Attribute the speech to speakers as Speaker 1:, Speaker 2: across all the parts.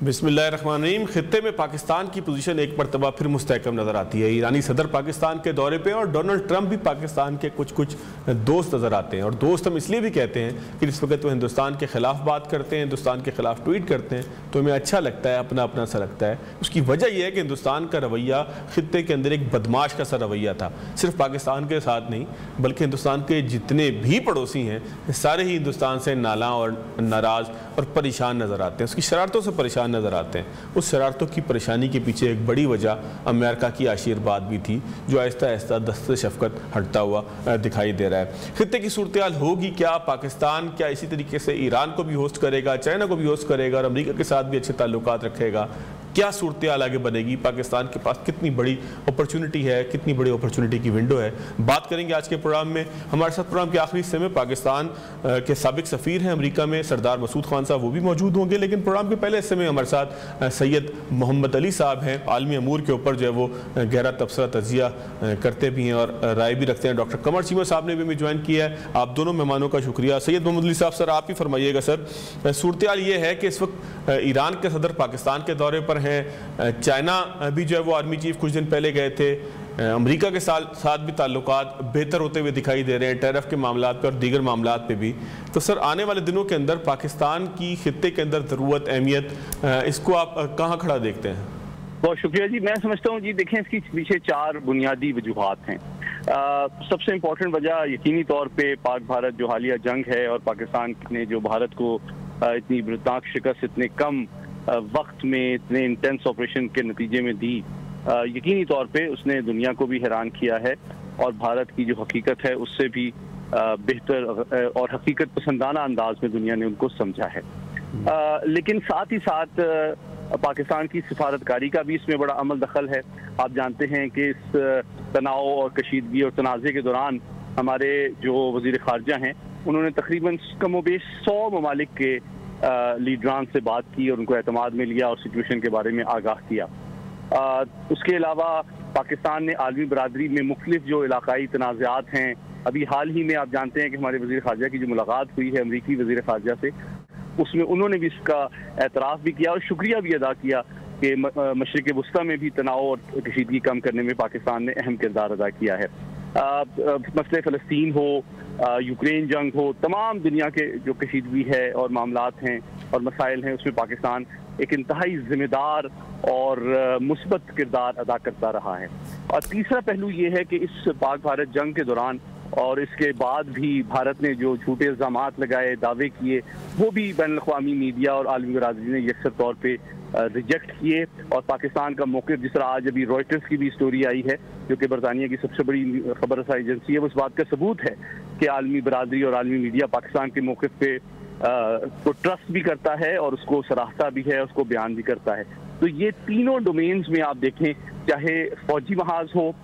Speaker 1: बिस्मिल्लाहिर्रहमानिर्रहीम। खित्ते में पाकिस्तान की पोजीशन एक मरतबा फिर मुस्तहकम नज़र आती है। ईरानी सदर पाकिस्तान के दौरे पे और डोनाल्ड ट्रंप भी पाकिस्तान के कुछ दोस्त नज़र आते हैं। और दोस्त हम इसलिए भी कहते हैं कि जिस वक्त वो हिंदुस्तान के ख़िलाफ़ बात करते हैं, हिंदुस्तान के ख़िलाफ़ ट्वीट करते हैं, तो हमें अच्छा लगता है, अपना अपना सा लगता है। उसकी वजह यह है कि हिंदुस्तान का रवैया खित्ते के अंदर एक बदमाश का सा रवैया था। सिर्फ पाकिस्तान के साथ नहीं बल्कि हिंदुस्तान के जितने भी पड़ोसी हैं सारे ही हिंदुस्तान से नाला और नाराज़ और परेशान नज़र आते हैं, उसकी शरारतों से परेशान नज़र आते हैं। उस शरारतों की परेशानी के पीछे एक बड़ी वजह अमेरिका की आशीर्वाद भी थी, जो आहिस्ता आहिस्ता दस्ते शफ़क़त हटता हुआ दिखाई दे रहा है। खित्ते की सूरत हाल होगी क्या? पाकिस्तान क्या इसी तरीके से ईरान को भी होस्ट करेगा, चाइना को भी होस्ट करेगा और अमेरिका के साथ भी अच्छे ताल्लुकात रखेगा? क्या सूरत हाल आगे बनेगी? पाकिस्तान के पास कितनी बड़ी अपॉर्चुनिटी है, कितनी बड़ी अपॉर्चुनिटी की विंडो है, बात करेंगे आज के प्रोग्राम में। हमारे साथ प्रोग्राम के आखिरी हिस्से में पाकिस्तान के साबिक सफ़ीर हैं अमेरिका में सरदार मसूद खान साहब, वो भी मौजूद होंगे। लेकिन प्रोग्राम के पहले हिस्से में हमारे साथ सैयद मोहम्मद अली साहब हैं, आलमी अमूर के ऊपर जो है वो गहरा तबसरा तजिया करते भी हैं और राय भी रखते हैं। डॉक्टर कमर चीमा साहब ने भी हमें ज्वाइन किया है। आप दोनों मेहमानों का शुक्रिया। सैयद मोहम्मद अली साहब, सर आप ही फरमाइएगा। सर, सूरत हाल ये है कि इस वक्त ईरान के सदर पाकिस्तान के दौरे पर हैं, चाइना भी जो है वो आर्मी चीफ कुछ दिन पहले गए थे, अमेरिका के साथ भी ताल्लुकात बेहतर होते हुए दिखाई दे रहे हैं टैरिफ के मामलात पे और दीगर मामलात पे भी। तो सर, आने वाले दिनों के अंदर पाकिस्तान की खित्ते के अंदर ज़रूरत, अहमियत, इसको आप कहाँ खड़ा देखते हैं?
Speaker 2: बहुत शुक्रिया जी। मैं समझता हूँ जी, देखें इसकी पीछे 4 बुनियादी वजूहात हैं। सबसे इम्पोर्टेंट वजह यकीनी तौर पे पाक भारत जो हालिया जंग है और पाकिस्तान ने जो भारत को इतनी बर्दाश्त शिकस्त इतने कम वक्त में इतने इंटेंस ऑपरेशन के नतीजे में दी, यकीनी तौर पे उसने दुनिया को भी हैरान किया है और भारत की जो हकीकत है उससे भी बेहतर और हकीकत पसंदाना अंदाज में दुनिया ने उनको समझा है। लेकिन साथ ही साथ पाकिस्तान की सिफारतकारी का भी इसमें बड़ा अमल दखल है। आप जानते हैं कि इस तनाव और कशीदगी और तनाज़े के दौरान हमारे जो वज़ीर ख़ारजा हैं उन्होंने तकरीबन कमोबेश 100 ममालिक के लीडरान से बात की और उनको एतमाद में लिया और सिचुएशन के बारे में आगाह किया। उसके अलावा पाकिस्तान ने आलमी बरादरी में मुख्तलिफ जो इलाकाई तनाज़ात हैं, अभी हाल ही में आप जानते हैं कि हमारे वज़ीर ख़ारजा की जो मुलाकात हुई है अमरीकी वज़ीर ख़ारजा से, उसमें उन्होंने भी इसका एतराफ़ भी किया और शुक्रिया भी अदा किया कि मशरिक़ वुस्ता में भी तनाव और कशीदगी कम करने में पाकिस्तान ने अहम किरदार अदा किया है। मसले फ़लस्तीन हो, यूक्रेन जंग हो, तमाम दुनिया के जो कशीदगी है और मामलात हैं और मसाइल हैं, उसमें पाकिस्तान एक इंतहाई ज़िम्मेदार और मुस्बत किरदार अदा करता रहा है। और तीसरा पहलू ये है कि इस पाक भारत जंग के दौरान और इसके बाद भी भारत ने जो झूठे इल्ज़ामात लगाए, दावे किए, वो भी बैनुल-अक़वामी मीडिया और आलमी बरादरी ने यकसर तौर पे रिजेक्ट किए। और पाकिस्तान का मौक़िफ़, जिस तरह आज अभी रॉयटर्स की भी स्टोरी आई है जो कि बरतानिया की सबसे बड़ी खबर रसाई एजेंसी है, वो इस बात का सबूत है कि आलमी बरादरी और आलमी मीडिया पाकिस्तान के मौक़िफ़ पे को ट्रस्ट भी करता है और उसको सराहता भी है, उसको बयान भी करता है। तो ये तीनों डोमेन्स में आप देखें, चाहे फौजी महाज हो,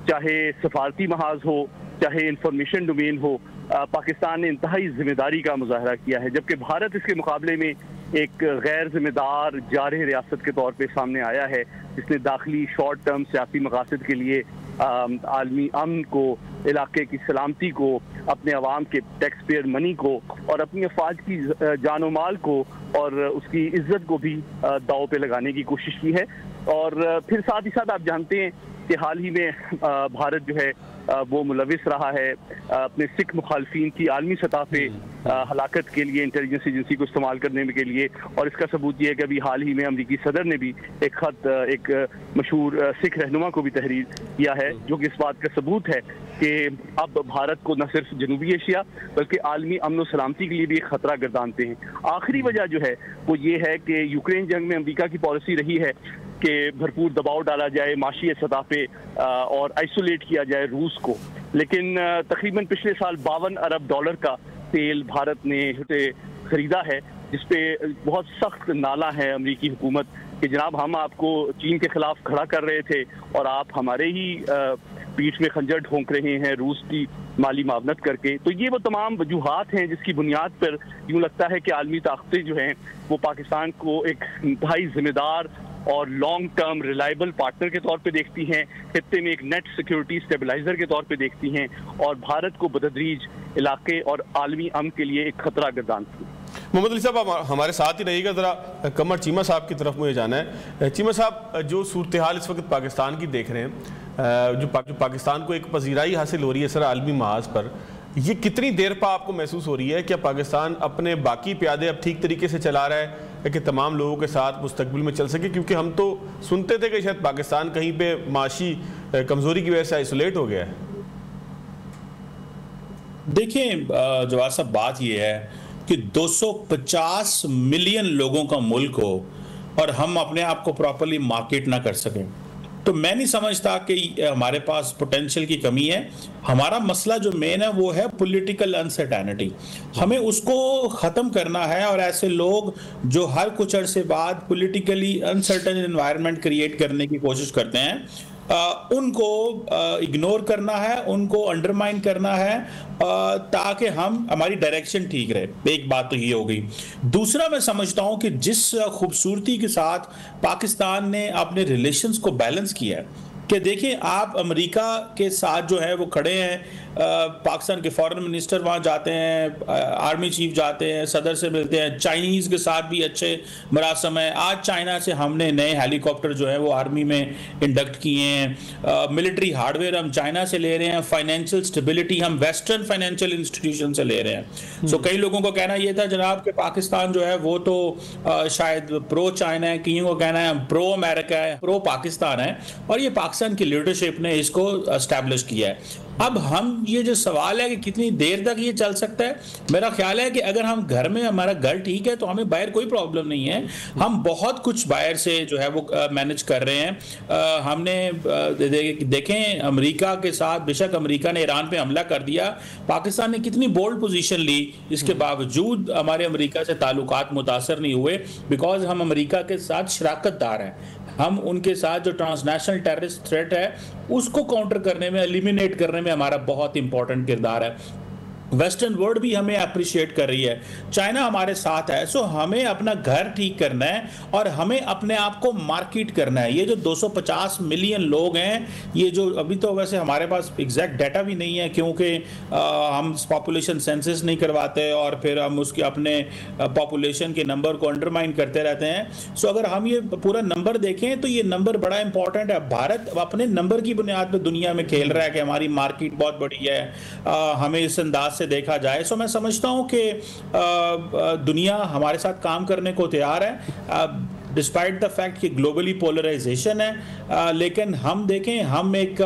Speaker 2: चाहे सफारती महाज हो, चाहे इंफॉर्मेशन डोमेन हो, पाकिस्तान ने इंतहाई जिम्मेदारी का मुजाहरा किया है। जबकि भारत इसके मुकाबले में एक गैर जिम्मेदार जारह रियासत के तौर पे सामने आया है, जिसने दाखिली शॉर्ट टर्म सियासी मकासद के लिए आलमी अमन को, इलाके की सलामती को, अपने अवाम के टैक्स पेयर मनी को और अपनी अफवाज की जानो माल को और उसकी इज्जत को भी दाव पे लगाने की कोशिश की है। और फिर साथ ही साथ आप जानते हैं कि हाल ही में भारत जो है वो मुलविस रहा है अपने सिख मुखालफिन की आलमी सतह पे हलाकत के लिए इंटेलिजेंस एजेंसी को इस्तेमाल करने के लिए। और इसका सबूत ये है कि अभी हाल ही में अमरीकी सदर ने भी एक खत एक मशहूर सिख रहनुमा को भी तहरीर किया है, जो कि इस बात का सबूत है कि अब भारत को न सिर्फ जनूबी एशिया बल्कि आलमी अमन और सलामती के लिए भी एक खतरा गर्दानते हैं। आखिरी वजह जो है वो ये है कि यूक्रेन जंग में अमेरिका की पॉलिसी रही है कि भरपूर दबाव डाला जाए माशी सतह पे और आइसोलेट किया जाए रूस को। लेकिन तकरीबन पिछले साल $52 अरब का तेल भारत ने खरीदा है, जिसपे बहुत सख्त नाला है अमेरिकी हुकूमत कि जनाब हम आपको चीन के खिलाफ खड़ा कर रहे थे और आप हमारे ही पीठ में खंजर ठोंक रहे हैं रूस की माली मावनत करके। तो ये वो तमाम वजूहात हैं जिसकी बुनियाद पर यूँ लगता है कि आलमी ताकतें जो हैं वो पाकिस्तान को एक इंतहाई जिम्मेदार और लॉन्ग टर्म रिलायबल पार्टनर के तौर पे देखती हैं, खित्ते में एक नेट सिक्योरिटी स्टेबलाइजर के तौर पे देखती हैं और भारत को बतदरीज इलाके और आलमी अमन के लिए एक खतरा गर्दानती हैं।
Speaker 1: मोहम्मद अली साहब हमारे साथ ही रहिएगा, ज़रा कमर चीमा साहब की तरफ मुझे जाना है। चीमा साहब, जो सूरत हाल इस वक्त पाकिस्तान की देख रहे हैं, जो पाकिस्तान को एक पजीराई हासिल हो रही है सर आलमी महाज पर, ये कितनी देर पर आपको महसूस हो रही है? क्या पाकिस्तान अपने बाकी प्यादे अब ठीक तरीके से चला रहा है कि तमाम लोगों के साथ मुस्तकबिल में चल सके? क्योंकि हम तो सुनते थे कि शायद पाकिस्तान कहीं पे माशी कमज़ोरी की वजह से आइसोलेट हो गया है।
Speaker 3: देखिए जवाहर साहब, बात यह है कि 250 मिलियन लोगों का मुल्क हो और हम अपने आप को प्रॉपर्ली मार्केट ना कर सकें, तो मैं नहीं समझता कि हमारे पास पोटेंशियल की कमी है। हमारा मसला जो मेन है वो है पॉलिटिकल अनसर्टेनिटी। हमें उसको ख़त्म करना है और ऐसे लोग जो हर कुछ अरसे बाद पॉलिटिकली अनसर्टेन एनवायरनमेंट क्रिएट करने की कोशिश करते हैं, उनको इग्नोर करना है, उनको अंडरमाइन करना है, ताकि हमारी डायरेक्शन ठीक रहे। एक बात तो ये हो गई। दूसरा, मैं समझता हूं कि जिस खूबसूरती के साथ पाकिस्तान ने अपने रिलेशंस को बैलेंस किया है, कि देखिए आप अमेरिका के साथ जो है वो खड़े हैं, पाकिस्तान के फॉरेन मिनिस्टर वहाँ जाते हैं, आर्मी चीफ जाते हैं, सदर से मिलते हैं, चाइनीज़ के साथ भी अच्छे मरासम है। आज चाइना से हमने नए हेलीकॉप्टर जो है वो आर्मी में इंडक्ट किए हैं, मिलिट्री हार्डवेयर हम चाइना से ले रहे हैं, फाइनेंशियल स्टेबिलिटी हम वेस्टर्न फाइनेंशियल इंस्टीट्यूशन से ले रहे हैं। सो कई लोगों को कहना ये था जनाब कि पाकिस्तान जो है वो तो शायद प्रो चाइना है, कईयों को कहना है प्रो अमेरिका है, प्रो पाकिस्तान है, और ये पाकिस्तान की लीडरशिप ने इसको एस्टैब्लिश किया है। अब हम ये जो सवाल है कि कितनी देर तक ये चल सकता है, मेरा ख्याल है कि अगर हम घर में, हमारा घर ठीक है तो हमें बाहर कोई प्रॉब्लम नहीं है। हम बहुत कुछ बाहर से जो है वो मैनेज कर रहे हैं। हमने देखें अमेरिका के साथ, बेशक अमेरिका ने ईरान पे हमला कर दिया, पाकिस्तान ने कितनी बोल्ड पोजीशन ली, इसके बावजूद हमारे अमेरिका से ताल्लुकात मुतासर नहीं हुए, बिकॉज हम अमेरिका के साथ शराकतदार हैं। हम उनके साथ जो ट्रांसनेशनल टेररिस्ट थ्रेट है उसको काउंटर करने में, एलिमिनेट करने में हमारा बहुत इंपॉर्टेंट किरदार है। वेस्टर्न वर्ल्ड भी हमें अप्रिशिएट कर रही है, चाइना हमारे साथ है। सो हमें अपना घर ठीक करना है और हमें अपने आप को मार्केट करना है। ये जो 250 मिलियन लोग हैं, ये जो अभी तो वैसे हमारे पास एग्जैक्ट डाटा भी नहीं है, क्योंकि हम पॉपुलेशन सेंसस नहीं करवाते और फिर हम उसके अपने पॉपुलेशन के नंबर को अंडरमाइन करते रहते हैं। सो अगर हम ये पूरा नंबर देखें तो ये नंबर बड़ा इंपॉर्टेंट है। भारत अपने नंबर की बुनियाद पर दुनिया में खेल रहा है कि हमारी मार्केट बहुत बड़ी है, हमें इस अंदाज से देखा जाए। सो मैं समझता हूं कि दुनिया हमारे साथ काम करने को तैयार है, डिस्पाइट द फैक्ट कि ग्लोबली पोलराइजेशन है। लेकिन हम देखें, हम एक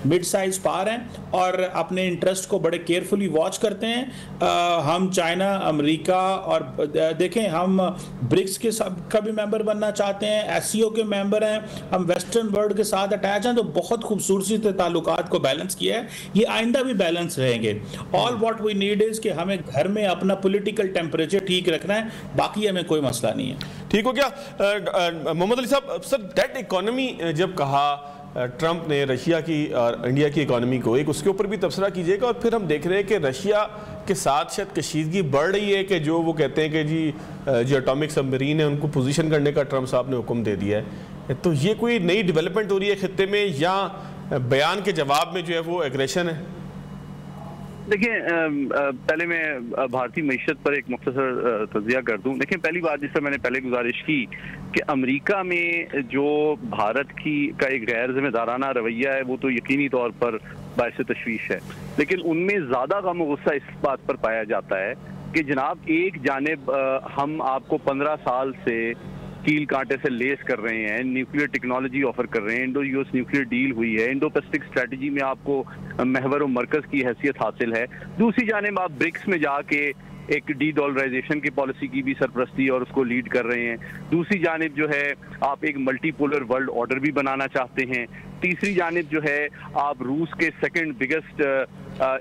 Speaker 3: मिड साइज पावर हैं और अपने इंटरेस्ट को बड़े केयरफुली वॉच करते हैं। हम चाइना, अमेरिका और देखें हम ब्रिक्स के का भी मेंबर बनना चाहते हैं, SCO के मेंबर हैं, हम वेस्टर्न वर्ल्ड के साथ अटैच हैं, तो बहुत खूबसूरती से ताल्लुकात को बैलेंस किया है। ये आइंदा भी बैलेंस रहेंगे। All what we need is कि हमें घर में अपना पॉलिटिकल टेम्परेचर ठीक रखना है, बाकी हमें कोई मसला नहीं है।
Speaker 1: ठीक हो गया। मोहम्मद अली साहब, सर डेट इकोनॉमी जब कहा ट्रंप ने रशिया की और इंडिया की इकोनॉमी को, एक उसके ऊपर भी तबसरा कीजिएगा। और फिर हम देख रहे हैं कि रशिया के साथ शायद कशीदगी बढ़ रही है, कि जो वो कहते हैं कि जी जो एटॉमिक सबमरीन है उनको पोजीशन करने का ट्रंप साहब ने हुक्म दे दिया है। तो ये कोई नई डेवलपमेंट हो रही है खित्ते में, या बयान के जवाब में जो है वो एग्रेशन है?
Speaker 2: देखिए, पहले मैं भारतीय मईशत पर एक मुख्तसर तज़िया कर दूं। देखिए, पहली बात जिससे मैंने पहले गुजारिश की कि अमेरिका में जो भारत का एक गैर जिम्मेदाराना रवैया है वो तो यकीनी तौर पर बाइस तशवीश है, लेकिन उनमें ज़्यादा गम और गुस्सा इस बात पर पाया जाता है कि जनाब एक जानिब हम आपको 15 साल से कील कांटे से लेस कर रहे हैं, न्यूक्लियर टेक्नोलॉजी ऑफर कर रहे हैं, इंडो यूएस न्यूक्लियर डील हुई है, इंडो पैसिफिक स्ट्रेटजी में आपको महवर और मरकज की हैसियत हासिल है। दूसरी जानिब आप ब्रिक्स में जाके एक डी-डॉलराइजेशन की पॉलिसी की भी सरपरस्ती और उसको लीड कर रहे हैं। दूसरी जानिब जो है आप एक मल्टीपोलर वर्ल्ड ऑर्डर भी बनाना चाहते हैं। तीसरी जानिब जो है आप रूस के सेकंड बिगेस्ट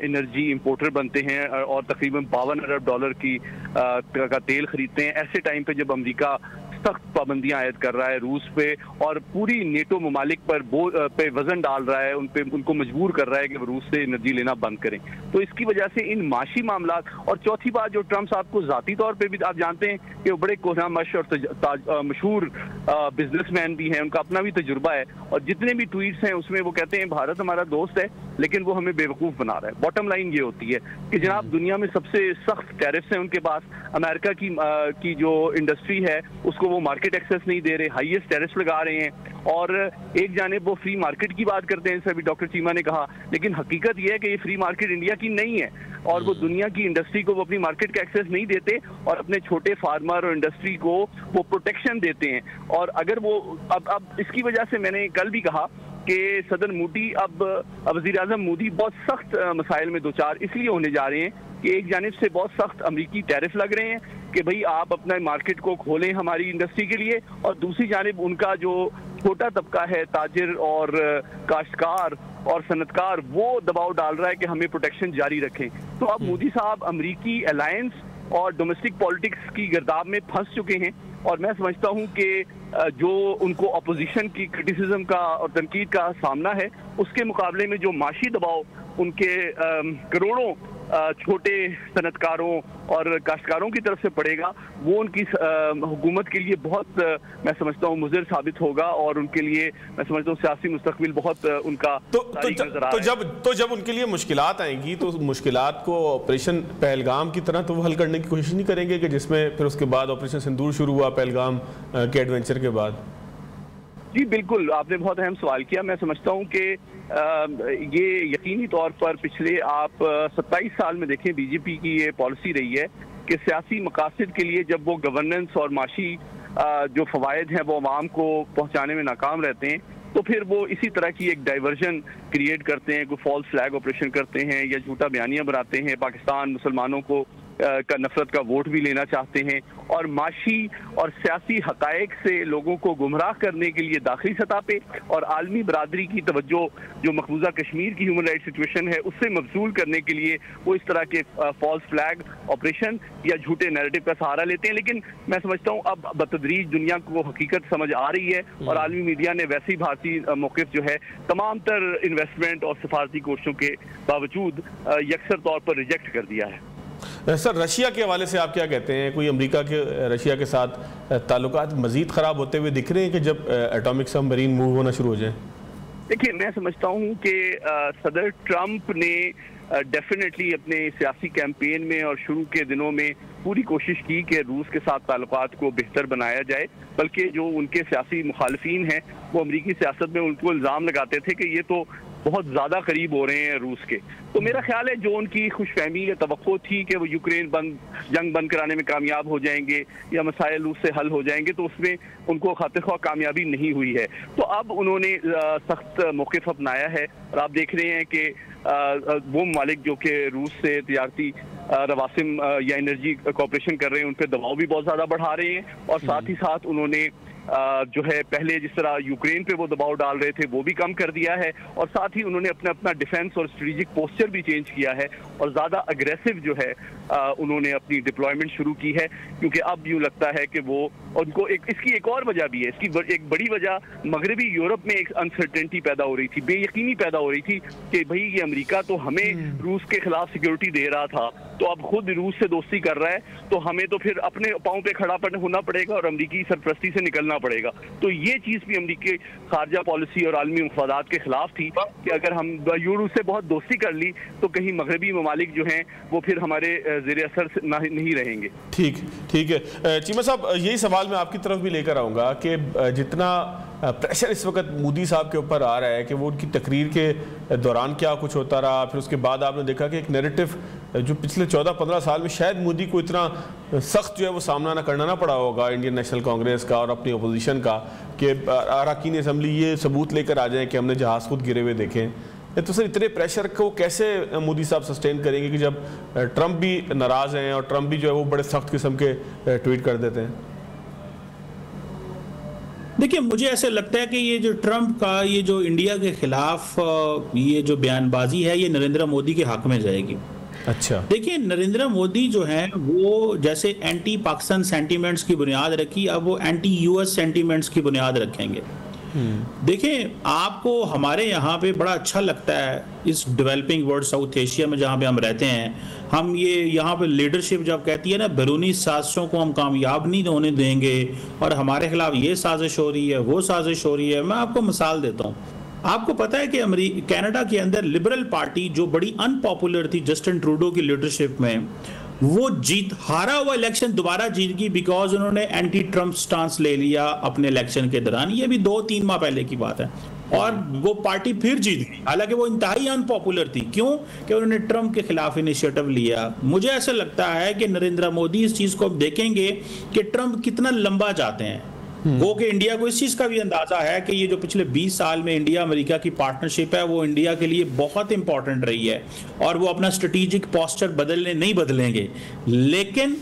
Speaker 2: एनर्जी इंपोर्टर बनते हैं और तकरीबन $52 अरब का तेल खरीदते हैं, ऐसे टाइम पे जब अमेरिका सख्त पाबंदियां आयद कर रहा है रूस पे और पूरी नेटो ममालिक पे वजन डाल रहा है, उनको मजबूर कर रहा है कि वो रूस से एनर्जी लेना बंद करें। तो इसकी वजह से इन माशी मामला, और चौथी बात जो ट्रम्प साहब को जाती तौर पे भी आप जानते हैं कि वो बड़े कोहनामश और मशहूर बिजनेसमैन भी हैं, उनका अपना भी तजुर्बा है, और जितने भी ट्वीट्स हैं उसमें वो कहते हैं भारत हमारा दोस्त है लेकिन वो हमें बेवकूफ़ बना रहा है। बॉटम लाइन ये होती है कि जनाब दुनिया में सबसे सख्त टैरिफ्स हैं उनके पास, अमेरिका की जो इंडस्ट्री है उसको वो मार्केट एक्सेस नहीं दे रहे, हाईएस्ट टैरिफ्स लगा रहे हैं, और एक जानिब वो फ्री मार्केट की बात करते हैं, जैसे अभी डॉक्टर चीमा ने कहा, लेकिन हकीकत ये है कि ये फ्री मार्केट इंडिया की नहीं है और वो दुनिया की इंडस्ट्री को वो अपनी मार्केट का एक्सेस नहीं देते और अपने छोटे फार्मर और इंडस्ट्री को वो प्रोटेक्शन देते हैं। और अगर वो अब इसकी वजह से मैंने कल भी कहा कि सदर मोदी अब वज़ीर आज़म मोदी बहुत सख्त मसाइल में दो चार इसलिए होने जा रहे हैं कि एक जानिब से बहुत सख्त अमरीकी टैरिफ लग रहे हैं कि भाई आप अपना मार्केट को खोलें हमारी इंडस्ट्री के लिए, और दूसरी जानिब उनका जो छोटा तबका है ताजिर और काश्तकार और सनतकार वो दबाव डाल रहा है कि हमें प्रोटेक्शन जारी रखें। तो अब मोदी साहब अमरीकी अलायंस और डोमेस्टिक पॉलिटिक्स की गिरदाब में फंस चुके हैं, और मैं समझता हूं कि जो उनको अपोजिशन की क्रिटिसिज्म का और तनकीद का सामना है उसके मुकाबले में जो माशी दबाव उनके करोड़ों छोटे सनतकारों और काश्तकारों की तरफ से पड़ेगा वो उनकी हुकूमत के लिए बहुत मैं समझता हूँ मुज़िर साबित होगा, और उनके लिए मैं समझता हूँ सियासी मुस्तकबिल बहुत उनका
Speaker 1: तो जब उनके लिए मुश्किलात आएंगी तो मुश्किलात को ऑपरेशन पहलगाम की तरह तो वो हल करने की कोशिश नहीं करेंगे कि जिसमें फिर उसके बाद ऑपरेशन सिंदूर शुरू हुआ पहलगाम के एडवेंचर के बाद?
Speaker 2: जी बिल्कुल, आपने बहुत अहम सवाल किया। मैं समझता हूँ कि ये यकीनी तौर पर पिछले आप 27 साल में देखें बीजेपी की ये पॉलिसी रही है कि सियासी मकासद के लिए जब वो गवर्नेंस और माशी जो फ़वायद हैं वो आवाम को पहुँचाने में नाकाम रहते हैं तो फिर वो इसी तरह की एक डाइवर्जन क्रिएट करते हैं, कोई फॉल्स फ्लैग ऑपरेशन करते हैं या झूठा बयानियाँ बनाते हैं, पाकिस्तान मुसलमानों को का नफरत का वोट भी लेना चाहते हैं, और माशी और सियासी हकायक से लोगों को गुमराह करने के लिए दाखिली सतह पे और आलमी बरादरी की तवज्जो जो मकबूजा कश्मीर की ह्यूमन राइट सिचुएशन है उससे मबसूल करने के लिए वो इस तरह के फॉल्स फ्लैग ऑपरेशन या झूठे नैरेटिव का सहारा लेते हैं। लेकिन मैं समझता हूँ अब बतदरीज दुनिया को हकीकत समझ आ रही है और आलमी मीडिया ने वैसे ही भारतीय मौक़िफ़ जो है तमाम तर इन्वेस्टमेंट और सफारती कोशिशों के बावजूद यकसर तौर पर रिजेक्ट कर दिया है।
Speaker 1: सर, रशिया के हवाले से आप क्या कहते हैं? कोई अमेरिका के रशिया के साथ ताल्लुकात मज़ीद ख़राब होते हुए दिख रहे हैं कि जब एटॉमिक सबमरीन मूव होना शुरू हो जाए?
Speaker 2: देखिए, मैं समझता हूँ कि सदर ट्रंप ने डेफिनेटली अपने सियासी कैंपेन में और शुरू के दिनों में पूरी कोशिश की कि रूस के साथ ताल्लुकात को बेहतर बनाया जाए, बल्कि जो उनके सियासी मुखालफीन हैं वो अमरीकी सियासत में उनको इल्ज़ाम लगाते थे कि ये तो बहुत ज़्यादा करीब हो रहे हैं रूस के। तो मेरा ख्याल है जो उनकी खुशफहमी या तवक्को थी कि वो यूक्रेन जंग बंद कराने में कामयाब हो जाएंगे या मसाइल रूस से हल हो जाएंगे, तो उसमें उनको खातिर-ख्वाह कामयाबी नहीं हुई है। तो अब उन्होंने सख्त मौक़िफ़ अपनाया है और आप देख रहे हैं कि वो ममालिक जो कि रूस से तिजारती रवासिम या एनर्जी कॉपरेशन कर रहे हैं उन पर दबाव भी बहुत ज़्यादा बढ़ा रहे हैं, और साथ ही साथ उन्होंने जो है पहले जिस तरह यूक्रेन पे वो दबाव डाल रहे थे वो भी कम कर दिया है, और साथ ही उन्होंने अपना डिफेंस और स्ट्रेटेजिक पोस्चर भी चेंज किया है और ज़्यादा अग्रेसिव जो है उन्होंने अपनी डिप्लॉयमेंट शुरू की है, क्योंकि अब यूँ लगता है कि वो उनको इसकी एक और वजह भी है। इसकी एक बड़ी वजह मगरबी यूरोप में एक अनसर्टेनिटी पैदा हो रही थी, बेयकीनी पैदा हो रही थी कि भाई ये अमेरिका तो हमें रूस के खिलाफ सिक्योरिटी दे रहा था, तो अब खुद रूस से दोस्ती कर रहा है, तो हमें तो फिर अपने पाँव पे खड़ा होना पड़ेगा और अमरीकी सरपरस्ती से निकलना पड़ेगा। तो ये चीज़ भी अमरीकी खारजा पॉलिसी और आलमी मफादात के खिलाफ थी कि अगर हम रूस से बहुत दोस्ती कर ली तो कहीं मगरबी ममालिक जो हैं वो फिर हमारे ज़ेर असर नहीं रहेंगे।
Speaker 1: ठीक है चीमा साहब, यही सवाल मैं आपकी तरफ भी लेकर आऊँगा कि जितना प्रेशर इस वक्त मोदी साहब के ऊपर आ रहा है कि वो उनकी तकरीर के दौरान क्या कुछ होता रहा, फिर उसके बाद आपने देखा कि एक नैरेटिव जो पिछले 14-15 साल में शायद मोदी को इतना सख्त जो है वो सामना करना पड़ा होगा इंडियन नेशनल कांग्रेस का और अपनी अपोजिशन का कि अरकान असम्बली ये सबूत लेकर आ जाएं कि हमने जहाज़ खुद गिरे हुए देखें। तो सर, इतने प्रेशर को कैसे मोदी साहब सस्टेन करेंगे कि जब ट्रंप भी नाराज़ हैं और ट्रंप भी जो है वो बड़े सख्त किस्म के ट्वीट कर देते हैं?
Speaker 3: देखिए, मुझे ऐसे लगता है कि ये जो ट्रंप का ये जो इंडिया के खिलाफ ये जो बयानबाजी है ये नरेंद्र मोदी के हक में जाएगी,
Speaker 1: अच्छा,
Speaker 3: देखिए नरेंद्र मोदी जो है वो जैसे एंटी पाकिस्तान सेंटीमेंट्स की बुनियाद रखी, अब वो एंटी यूएस सेंटीमेंट्स की बुनियाद रखेंगे। देखिए आपको हमारे यहाँ पे बड़ा अच्छा लगता है इस डेवलपिंग वर्ल्ड साउथ एशिया में जहाँ पे हम रहते हैं, हम ये यहाँ पे लीडरशिप जब कहती है ना बैरूनी साजिशों को हम कामयाब नहीं होने देंगे और हमारे खिलाफ ये साजिश हो रही है, वो साजिश हो रही है। मैं आपको मिसाल देता हूँ, आपको पता है कि कनाडा के अंदर लिबरल पार्टी जो बड़ी अनपॉपुलर थी जस्टिन ट्रूडो की लीडरशिप में, वो हारा हुआ इलेक्शन दोबारा जीत गई बिकॉज उन्होंने एंटी ट्रम्प स्टांस ले लिया अपने इलेक्शन के दौरान। ये भी 2-3 माह पहले की बात है और वो पार्टी फिर जीत गई, हालांकि वो इंतहाई अनपॉपुलर थी। क्यों? कि उन्होंने ट्रम्प के खिलाफ इनिशिएटिव लिया। मुझे ऐसा लगता है कि नरेंद्र मोदी इस चीज को देखेंगे कि ट्रम्प कितना लंबा जाते हैं। वो कि इंडिया को इस चीज का भी अंदाजा है कि ये जो पिछले 20 साल में इंडिया अमेरिका की पार्टनरशिप है वो इंडिया के लिए बहुत इंपॉर्टेंट रही है और वो अपना स्ट्रेटेजिक पोस्चर नहीं बदलेंगे। लेकिन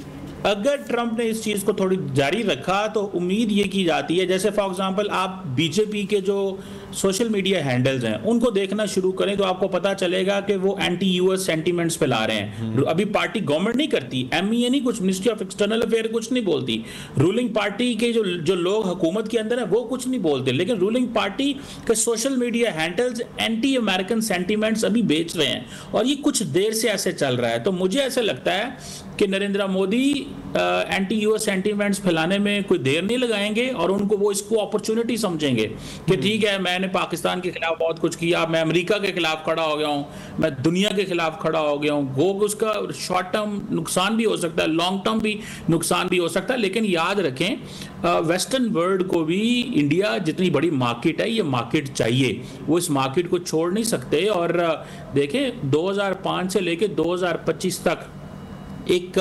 Speaker 3: अगर ट्रंप ने इस चीज को थोड़ी जारी रखा तो उम्मीद ये की जाती है, जैसे फॉर एग्जांपल आप बीजेपी के जो सोशल मीडिया हैंडल्स हैं उनको देखना शुरू करें तो आपको पता चलेगा कि वो एंटी यूएस सेंटीमेंट्स फैला रहे हैं। अभी पार्टी गवर्नमेंट नहीं करती, एमईए नहीं, कुछ मिनिस्ट्री ऑफ एक्सटर्नल अफेयर कुछ नहीं बोलती, रूलिंग पार्टी के जो लोग हुकूमत के अंदर है वो कुछ नहीं बोलते, लेकिन रूलिंग पार्टी के social media handles anti American sentiments अभी बेच रहे हैं और ये कुछ देर से ऐसे चल रहा है। तो मुझे ऐसा लगता है कि Narendra Modi anti US sentiments फैलाने में कोई देर नहीं लगाएंगे और उनको वो इसको अपॉर्चुनिटी समझेंगे कि ठीक है मैंने पाकिस्तान के खिलाफ बहुत कुछ किया, मैं अमेरिका के खिलाफ खड़ा हो गया हूं, मैं दुनिया के खिलाफ खड़ा हो गया हूं। वो उसका शॉर्ट टर्म नुकसान भी हो सकता है, लॉन्ग टर्म भी नुकसान भी हो सकता है, लेकिन याद रखें वेस्टर्न वर्ल्ड को भी इंडिया जितनी बड़ी मार्केट है ये मार्केट चाहिए, वो इस मार्केट को छोड़ नहीं सकते। और देखें 2005 से लेकर 2025 तक एक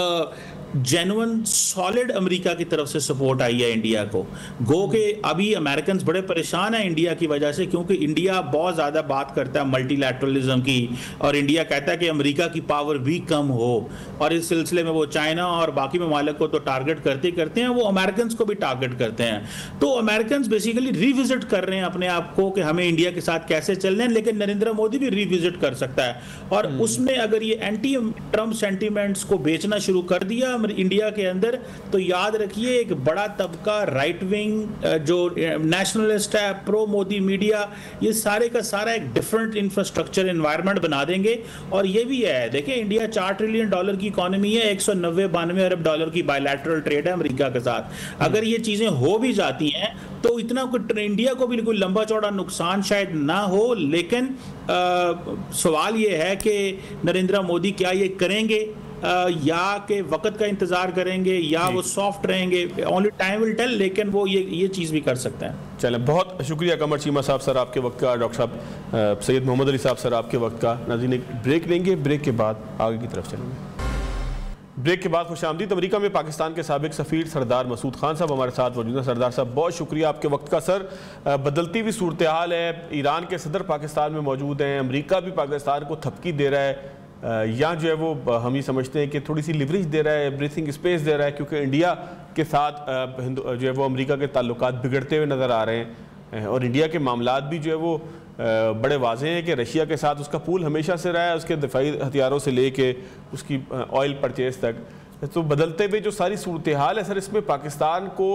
Speaker 3: जेन्युइन सॉलिड अमेरिका की तरफ से सपोर्ट आई है इंडिया को। गो के अभी अमेरिकन बड़े परेशान हैं इंडिया की वजह से, क्योंकि इंडिया बहुत ज़्यादा बात करता है मल्टीलैटरलिज्म की और इंडिया कहता है कि अमेरिका की पावर भी कम हो और इस सिलसिले में वो चाइना और बाकी ममालिक को तो टारगेट करते हैं, वो अमेरिकन को भी टारगेट करते हैं। तो अमेरिकन बेसिकली रिविजिट कर रहे हैं अपने आप को कि हमें इंडिया के साथ कैसे चलना है, लेकिन नरेंद्र मोदी भी रिविजिट कर सकता है और उसने अगर ये एंटी ट्रम्प सेंटीमेंट्स को बेचना शुरू कर दिया इंडिया के अंदर तो याद रखिए एक बड़ा तबका राइट विंग जो नेशनलिस्ट है, प्रो मोदी मीडिया, ये सारे का सारा एक डिफरेंट इंफ्रास्ट्रक्चर एनवायरनमेंट बना देंगे। और ये भी है, देखिए इंडिया $4 ट्रिलियन की इकोनॉमी है, 192 अरब डॉलर की बायलैटरल ट्रेड है अमेरिका के साथ। अगर ये चीजें हो भी जाती हैं तो इतना इंडिया को भी कोई लंबा चौड़ा नुकसान शायद ना हो, लेकिन सवाल ये है कि नरेंद्र मोदी क्या ये करेंगे या के वक्त का इंतजार करेंगे या वो सॉफ्ट रहेंगे, ओनली टाइम विल टेल, लेकिन वो ये चीज भी कर सकते हैं।
Speaker 1: चलें, बहुत शुक्रिया कमर चीमा साहब सर आपके वक्त का, डॉक्टर साहब सैयद मोहम्मद अली साहब सर आपके वक्त का। नाज़रीन एक ब्रेक लेंगे, ब्रेक के बाद आगे की तरफ चलेंगे। ब्रेक के बाद खुशामदीद। अमेरिका में पाकिस्तान के साबिक सफ़ीर सरदार मसूद खान साहब हमारे साथ मौजूद हैं। सरदार साहब बहुत शुक्रिया आपके वक्त का। सर बदलती हुई सूरत हाल है, ईरान के सदर पाकिस्तान में मौजूद हैं, अमेरिका भी पाकिस्तान को थपकी दे रहा है या जो है वो हम ये समझते हैं कि थोड़ी सी लिवरेज दे रहा है, ब्रीथिंग स्पेस दे रहा है, क्योंकि इंडिया के साथ जो है वो अमेरिका के ताल्लुकात बिगड़ते हुए नज़र आ रहे हैं और इंडिया के मामलात भी जो है वो बड़े वाज़ेह हैं कि रशिया के साथ उसका पूल हमेशा से रहा है, उसके दिफाई हथियारों से लेके उसकी ऑयल परचेज तक। तो बदलते हुए जो सारी सूरत हाल है सर, इसमें पाकिस्तान को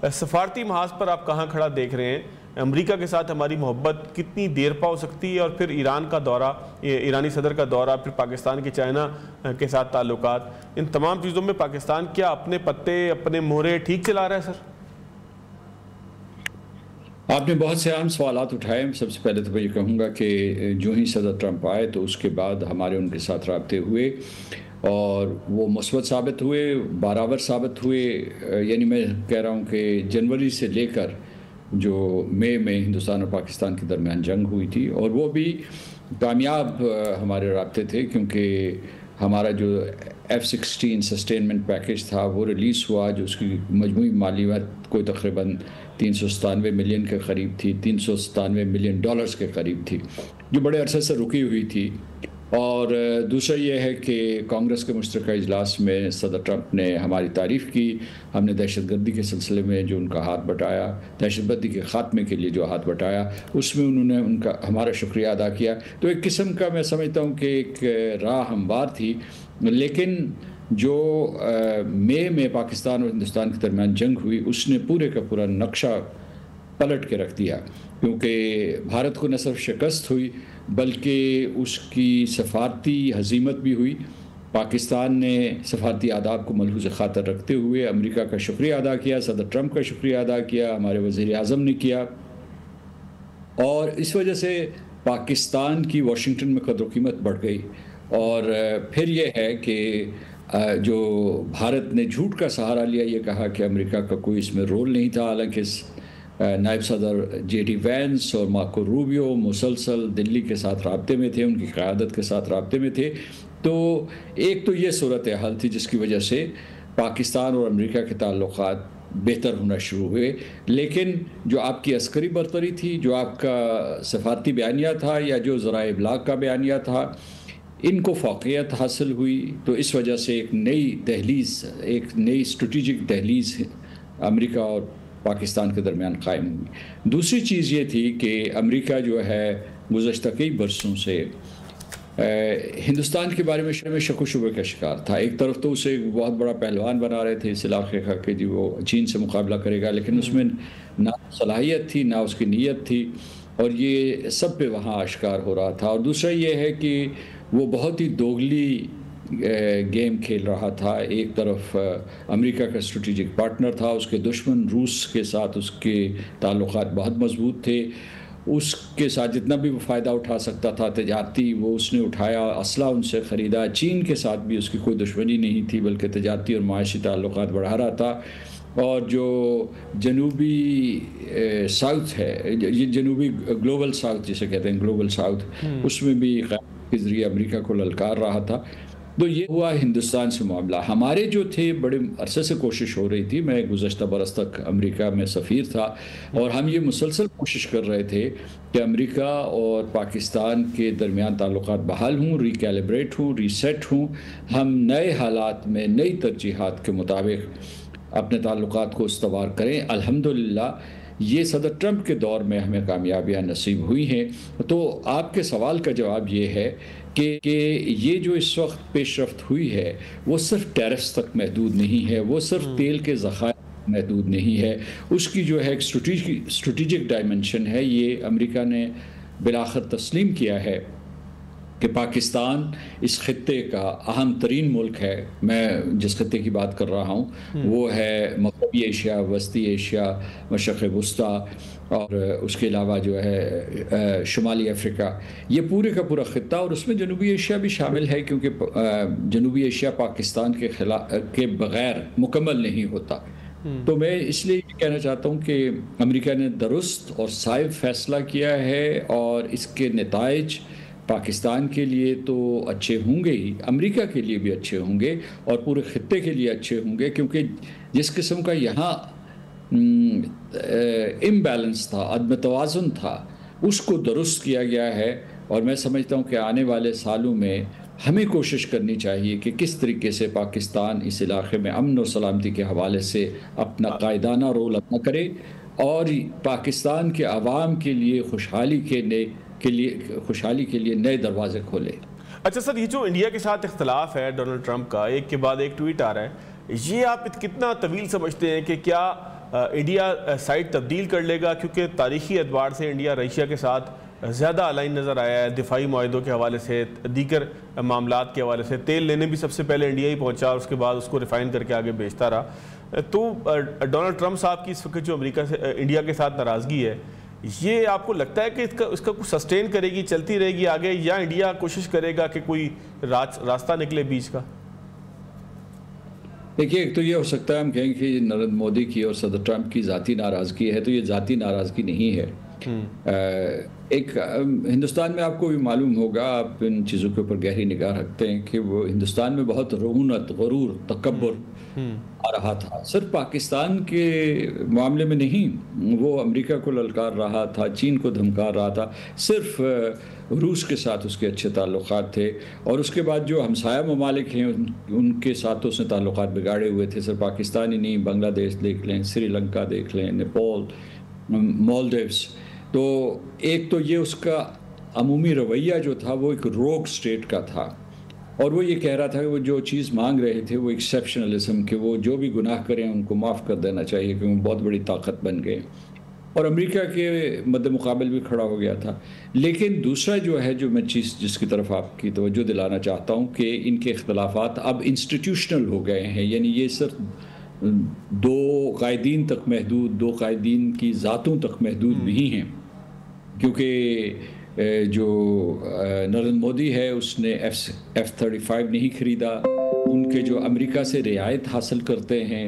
Speaker 1: सफारती महाज पर आप कहाँ खड़ा देख रहे हैं? अमेरिका के साथ हमारी मोहब्बत कितनी देर पा हो सकती है और फिर ईरान का दौरा, ईरानी सदर का दौरा, फिर पाकिस्तान के चाइना के साथ ताल्लुकात, इन तमाम चीज़ों में पाकिस्तान क्या अपने पत्ते अपने मोहरे ठीक चला रहा है सर?
Speaker 4: आपने बहुत से अहम सवालात उठाए। सबसे पहले तो मैं ये कहूँगा कि जो ही सदर ट्रंप आए तो उसके बाद हमारे उनके साथ राब्ते हुए और वो मुस्बत साबित हुए, बराबर साबित हुए। यानी मैं कह रहा हूँ कि जनवरी से लेकर जो मई में हिंदुस्तान और पाकिस्तान के दरमियान जंग हुई थी और वो भी कामयाब हमारे राब्ते थे, क्योंकि हमारा जो F-16 सस्टेनमेंट पैकेज था वो रिलीज़ हुआ, जो उसकी मजमूई मालियत कोई तकरीबन 397 मिलियन के करीब थी, $397 मिलियन के करीब थी, जो बड़े अरसे से रुकी हुई थी। और दूसरा ये है कि कांग्रेस के मुश्तरका इजलास में सदर ट्रंप ने हमारी तारीफ़ की। हमने दहशतगर्दी के सिलसिले में जो उनका हाथ बटाया, दहशतगर्दी के ख़ात्मे के लिए जो हाथ बटाया, उसमें उन्होंने उनका हमारा शुक्रिया अदा किया। तो एक किस्म का मैं समझता हूँ कि एक राह हमवार थी, लेकिन जो मई में पाकिस्तान और हिंदुस्तान के दरमियान जंग हुई, उसने पूरे का पूरा नक्शा पलट के रख दिया, क्योंकि भारत को न सिर्फ शिकस्त हुई बल्कि उसकी सफारती हजीमत भी हुई। पाकिस्तान ने सफारती आदाब को मलहूज़ ख़ातर रखते हुए अमेरिका का शुक्रिया अदा किया, सदर ट्रंप का शुक्रिया अदा किया, हमारे वज़ीर आज़म ने किया, और इस वजह से पाकिस्तान की वाशिंगटन में कदर कीमत बढ़ गई। और फिर यह है कि जो भारत ने झूठ का सहारा लिया, ये कहा कि अमेरिका का कोई इसमें रोल नहीं था, हालांकि नायब सदर जेडी वैंस और मार्को रूबियो मुसलसल दिल्ली के साथ राब्ते में थे, उनकी क़यादत के साथ राब्ते में थे। तो एक तो ये सूरत हाल थी जिसकी वजह से पाकिस्तान और अमेरिका के ताल्लुक़ात बेहतर होना शुरू हुए, लेकिन जो आपकी अस्करी बरतरी थी, जो आपका सफारती बयानिया था, या जो ज़राए इब्लाग का बयानिया था, इनको फ़ौक़ियत हासिल हुई। तो इस वजह से एक नई दहलीज़, एक नई स्ट्रेटजिक दहलीज़ अमेरिका और पाकिस्तान के दरमियान कायम हुई। दूसरी चीज़ ये थी कि अमेरिका जो है गुज़श्ता कई बरसों से हिंदुस्तान के बारे में शक शुबे का शिकार था। एक तरफ तो उसे एक बहुत बड़ा पहलवान बना रहे थे इस इलाके का कि जी वो चीन से मुकाबला करेगा, लेकिन उसमें ना सलाहियत थी ना उसकी नीयत थी, और ये सब पे वहाँ आश्कार हो रहा था। और दूसरा ये है कि वो बहुत ही दोगली गेम खेल रहा था। एक तरफ अमेरिका का स्ट्रेटेजिक पार्टनर था, उसके दुश्मन रूस के साथ उसके ताल्लुकात बहुत मजबूत थे, उसके साथ जितना भी वो फ़ायदा उठा सकता था तजारती वो उसने उठाया, असला उनसे ख़रीदा। चीन के साथ भी उसकी कोई दुश्मनी नहीं थी बल्कि तजारती और माशी ताल्लुकात बढ़ा रहा था। और जो जनूबी साउथ है, ये जनूबी ग्लोबल साउथ जिसे कहते हैं, ग्लोबल साउथ, उसमें भी के ज़रिए अमेरिका को ललकार रहा था। तो ये हुआ हिंदुस्तान से मामला। हमारे जो थे बड़े अरसे से कोशिश हो रही थी, मैं गुज़श्ता बरस तक अमेरिका में सफ़ीर था, और हम ये मुसलसल कोशिश कर रहे थे कि अमेरिका और पाकिस्तान के दरमियान ताल्लुकात बहाल हों, रिकैलिब्रेट हों, रीसेट हों, हम नए हालात में नई तरजीहात के मुताबिक अपने ताल्लुकात को इस्तवार करें। अल्हम्दुलिल्लाह ये सदर ट्रंप के दौर में हमें कामयाबियाँ नसीब हुई हैं। तो आपके सवाल का जवाब ये है कि ये जो इस वक्त पेशरफ्त हुई है वो सिर्फ टैरिफ्स तक महदूद नहीं है, वो सिर्फ तेल के ज़खायर महदूद नहीं है, उसकी जो है एक स्ट्रेटेजिक डायमेंशन है। ये अमेरिका ने बिलाखिर तस्लीम किया है कि पाकिस्तान इस खत्ते का अहम तरीन मुल्क है। मैं जिस खत्ते की बात कर रहा हूँ वो है मग़रबी एशिया, वस्ती एशिया, मशरक़ वस्ता, और उसके अलावा जो है शुमाली अफ्रीका, ये पूरे का पूरा खत्ता, और उसमें जनूबी एशिया भी शामिल है, क्योंकि जनूबी एशिया पाकिस्तान के बग़ैर मुकम्मल नहीं होता। तो मैं इसलिए कहना चाहता हूँ कि अमेरिका ने दुरुस्त और साइब फैसला किया है, और इसके नताइज पाकिस्तान के लिए तो अच्छे होंगे ही, अमेरिका के लिए भी अच्छे होंगे, और पूरे खत्ते के लिए अच्छे होंगे, क्योंकि जिस किस्म का यहाँ इम्बैलेंस था, अदम तवाज़ुन था, उसको दुरुस्त किया गया है। और मैं समझता हूँ कि आने वाले सालों में हमें कोशिश करनी चाहिए कि किस तरीके से पाकिस्तान इस इलाके में अमन और सलामती के हवाले से अपना कायदाना रोल अदा करे, और पाकिस्तान के अवाम के लिए खुशहाली के लिए नए दरवाजे खोले।
Speaker 1: अच्छा सर, ये जो इंडिया के साथ इख्तलाफ है डोनाल्ड ट्रंप का, एक के बाद एक ट्वीट आ रहा है, ये आप कितना तवील समझते हैं कि क्या इंडिया साइड तब्दील कर लेगा? क्योंकि तारीखी एतबार से इंडिया रशिया के साथ ज़्यादा अलाइन नज़र आया है, दिफाई मुआहदों के हवाले से, दीगर मामलात के हवाले से। तेल लेने भी सबसे पहले इंडिया ही पहुंचा, और उसके बाद उसको रिफ़ाइन करके आगे बेचता रहा। तो डोनाल्ड ट्रंप साहब की इस वक्त जो अमेरिका से इंडिया के साथ नाराज़गी है, ये आपको लगता है कि इसका कुछ सस्टेन करेगी, चलती रहेगी आगे, या इंडिया कोशिश करेगा कि कोई रास्ता निकले बीच का?
Speaker 4: देखिए, एक तो ये हो सकता है हम कहें कि नरेंद्र मोदी की और सदर ट्रंप की ज़ाती नाराज़गी है, तो ये ज़ाती नाराज़गी नहीं है। एक हिंदुस्तान में आपको भी मालूम होगा, आप इन चीज़ों के ऊपर गहरी निगाह रखते हैं, कि वो हिंदुस्तान में बहुत रूनत, गुरूर, तकब्बुर आ रहा था। सिर्फ पाकिस्तान के मामले में नहीं, वो अमेरिका को ललकार रहा था, चीन को धमका रहा था, सिर्फ रूस के साथ उसके अच्छे ताल्लुकात थे, और उसके बाद जो हमसाया ममालिक हैं उनके साथ तो उसने ताल्लुकात बिगाड़े हुए थे। सिर्फ पाकिस्तान ही नहीं, बांग्लादेश देख लें, श्रीलंका देख लें, नेपाल, मालदीव्स। तो एक तो ये उसका अमूमी रवैया जो था वो एक रोग स्टेट का था, और वो ये कह रहा था कि वो जो चीज़ मांग रहे थे वो एक्सेप्शनलिज्म, कि वो जो भी गुनाह करें उनको माफ़ कर देना चाहिए क्योंकि वो बहुत बड़ी ताकत बन गए, और अमेरिका के मद्दे मुकाबल भी खड़ा हो गया था। लेकिन दूसरा जो है, जो मैं चीज़ जिसकी तरफ आपकी तवज्जो दिलाना चाहता हूँ कि इनके इख्तलाफात अब इंस्टीट्यूशनल हो गए हैं, यानी ये सिर्फ दो कायदीन तक महदूद, दो कायदीन की ज़ातों तक महदूद नहीं हैं, क्योंकि जो नरेंद्र मोदी है उसने F-35 नहीं ख़रीदा, उनके जो अमेरिका से रियायत हासिल करते हैं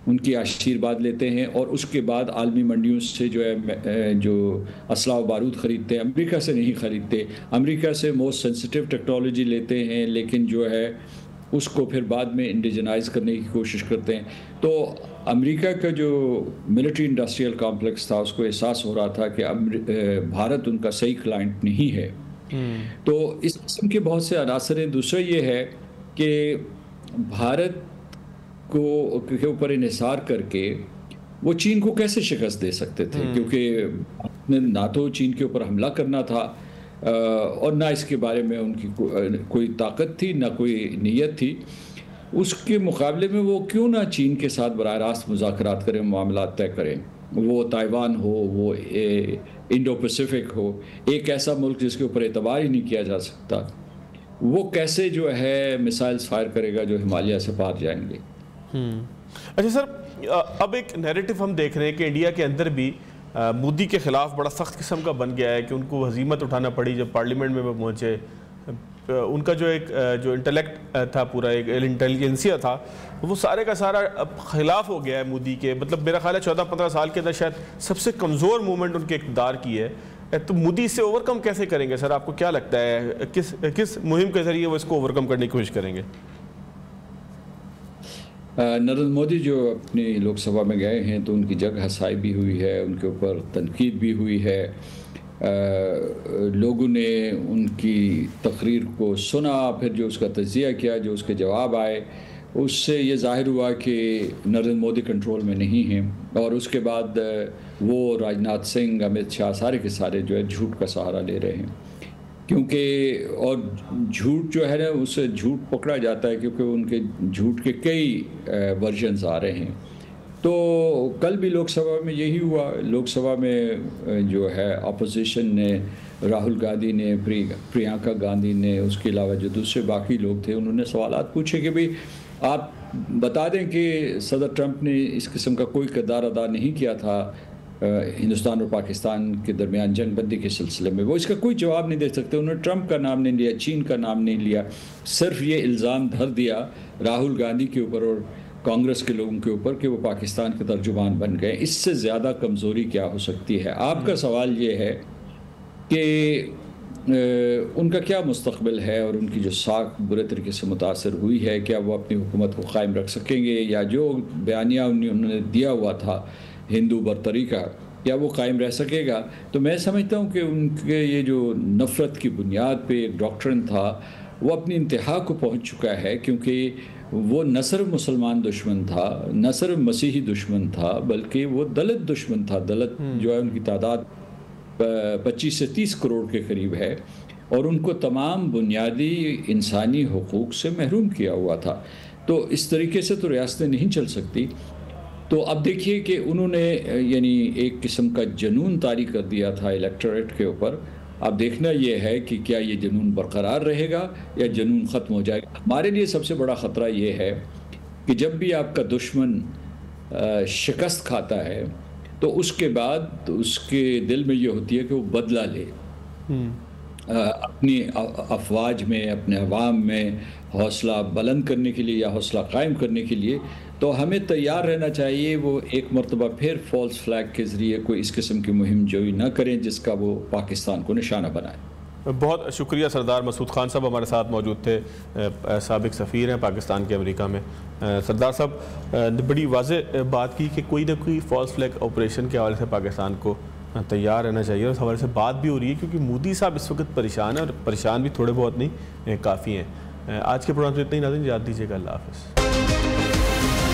Speaker 4: उनकी आशीर्वाद लेते हैं, और उसके बाद आलमी मंडियों से जो है जो असला व बारूद ख़रीदते हैं अमेरिका से नहीं ख़रीदते, अमेरिका से मोस्ट सेंसिटिव टेक्नोलॉजी लेते हैं, लेकिन जो है उसको फिर बाद में इंडिजनाइज करने की कोशिश करते हैं। तो अमेरिका का जो मिलिट्री इंडस्ट्रियल कॉम्प्लेक्स था उसको एहसास हो रहा था कि भारत उनका सही क्लाइंट नहीं है। तो इस किस्म के बहुत से अनासर हैं। दूसरा ये है कि भारत को के ऊपर इन्हिसार करके वो चीन को कैसे शिकस्त दे सकते थे, क्योंकि ना तो चीन के ऊपर हमला करना था और ना इसके बारे में उनकी कोई ताकत थी, ना कोई नीयत थी। उसके मुकाबले में वो क्यों ना चीन के साथ बराह रास्त मुज़ाकरात करें, मामला तय करें, वो ताइवान हो, वो इंडो पैसिफिक हो, एक ऐसा मुल्क जिसके ऊपर एतबार ही नहीं किया जा सकता, वो कैसे जो है मिसाइल्स फायर करेगा जो हिमालय से पार जाएंगे।
Speaker 1: अच्छा सर, अब एक नैरेटिव हम देख रहे हैं कि इंडिया के अंदर भी मोदी के ख़िलाफ़ बड़ा सख्त किस्म का बन गया है कि उनको हजीमत उठाना पड़ी जब पार्लियामेंट में वो पहुँचे। उनका जो इंटेलेक्ट था, पूरा एक इंटेलिजेंसिया था, वो सारे का सारा अब ख़िलाफ़ हो गया है मोदी के। मतलब मेरा ख्याल है 14-15 साल के अंदर शायद सबसे कमज़ोर मूवमेंट उनके इक़्तिदार की है। तो मोदी इससे ओवरकम कैसे करेंगे सर, आपको क्या लगता है? किस मुहिम के ज़रिए वो इसको ओवरकम करने की कोशिश करेंगे?
Speaker 4: नरेंद्र मोदी जो अपनी लोकसभा में गए हैं तो उनकी जगह हसाई भी हुई है, उनके ऊपर तनकीद भी हुई है। लोगों ने उनकी तकरीर को सुना, फिर जो उसका तज्जिया किया, जो उसके जवाब आए, उससे ये ज़ाहिर हुआ कि नरेंद्र मोदी कंट्रोल में नहीं हैं। और उसके बाद वो राजनाथ सिंह, अमित शाह, सारे के सारे जो है झूठ का सहारा ले रहे हैं, क्योंकि और झूठ जो है ना उससे झूठ पकड़ा जाता है क्योंकि उनके झूठ के कई वर्जन्स आ रहे हैं। तो कल भी लोकसभा में यही हुआ। लोकसभा में जो है अपोजिशन ने, राहुल गांधी ने, प्रियंका गांधी ने, उसके अलावा जो दूसरे बाकी लोग थे, उन्होंने सवालात पूछे कि भाई आप बता दें कि सदर ट्रंप ने इस किस्म का कोई किरदार अदा नहीं किया था हिंदुस्तान और पाकिस्तान के दरमियान जंगबंदी के सिलसिले में। वो इसका कोई जवाब नहीं दे सकते। उन्होंने ट्रंप का नाम नहीं लिया, चीन का नाम नहीं लिया, सिर्फ ये इल्ज़ाम धर दिया राहुल गांधी के ऊपर और कांग्रेस के लोगों के ऊपर कि वो पाकिस्तान के तर्जुमान बन गए। इससे ज़्यादा कमज़ोरी क्या हो सकती है? आपका सवाल ये है कि उनका क्या मुस्तकबिल है और उनकी जो साख बुरे तरीके से मुतासर हुई है, क्या वो अपनी हुकूमत को क़ायम रख सकेंगे, या जो बयानिया उन्होंने दिया हुआ था हिंदू बरतरी का, क्या वो कायम रह सकेगा? तो मैं समझता हूँ कि उनके ये जो नफ़रत की बुनियाद पे एक डॉक्ट्रिन था वो अपनी इंतहा को पहुँच चुका है, क्योंकि वो न सिर्फ मुसलमान दुश्मन था, न सिर्फ मसीही दुश्मन था, बल्कि वो दलित दुश्मन था। दलित जो है उनकी तादाद 25 से 30 करोड़ के करीब है, और उनको तमाम बुनियादी इंसानी हुकूक से महरूम किया हुआ था। तो इस तरीके से तो रियासतें नहीं चल सकती। तो अब देखिए कि उन्होंने यानी एक किस्म का जुनून तारी कर दिया था इलेक्टोरेट के ऊपर। अब देखना यह है कि क्या ये जुनून बरकरार रहेगा या जुनून ख़त्म हो जाएगा। हमारे लिए सबसे बड़ा ख़तरा ये है कि जब भी आपका दुश्मन शिकस्त खाता है तो उसके बाद उसके दिल में ये होती है कि वो बदला ले, अपनी अफवाज में, अपने अवाम में हौसला बुलंद करने के लिए या हौसला कायम करने के लिए। तो हमें तैयार रहना चाहिए वो एक मरतबा फिर फॉल्स फ्लैग के ज़रिए कोई इस किस्म की मुहिम जोई ना करें जिसका वो पाकिस्तान को निशाना बनाए।
Speaker 1: बहुत शुक्रिया सरदार मसूद खान साहब हमारे साथ मौजूद थे, साबिक सफ़ीर हैं पाकिस्तान के अमेरिका में। सरदार साहब ने बड़ी वाज़ेह बात की कि कोई ना कोई फॉल्स फ्लैग ऑपरेशन के हवाले से पाकिस्तान को तैयार रहना चाहिए, और इस हवाले से बात भी हो रही है क्योंकि मोदी साहब इस वक्त परेशान है, और परेशान भी थोड़े बहुत नहीं काफ़ी हैं। आज के प्रोग्राम से इतना ही, नाज़रीन याद दीजिएगा। अल्लाह हाफ़िज़।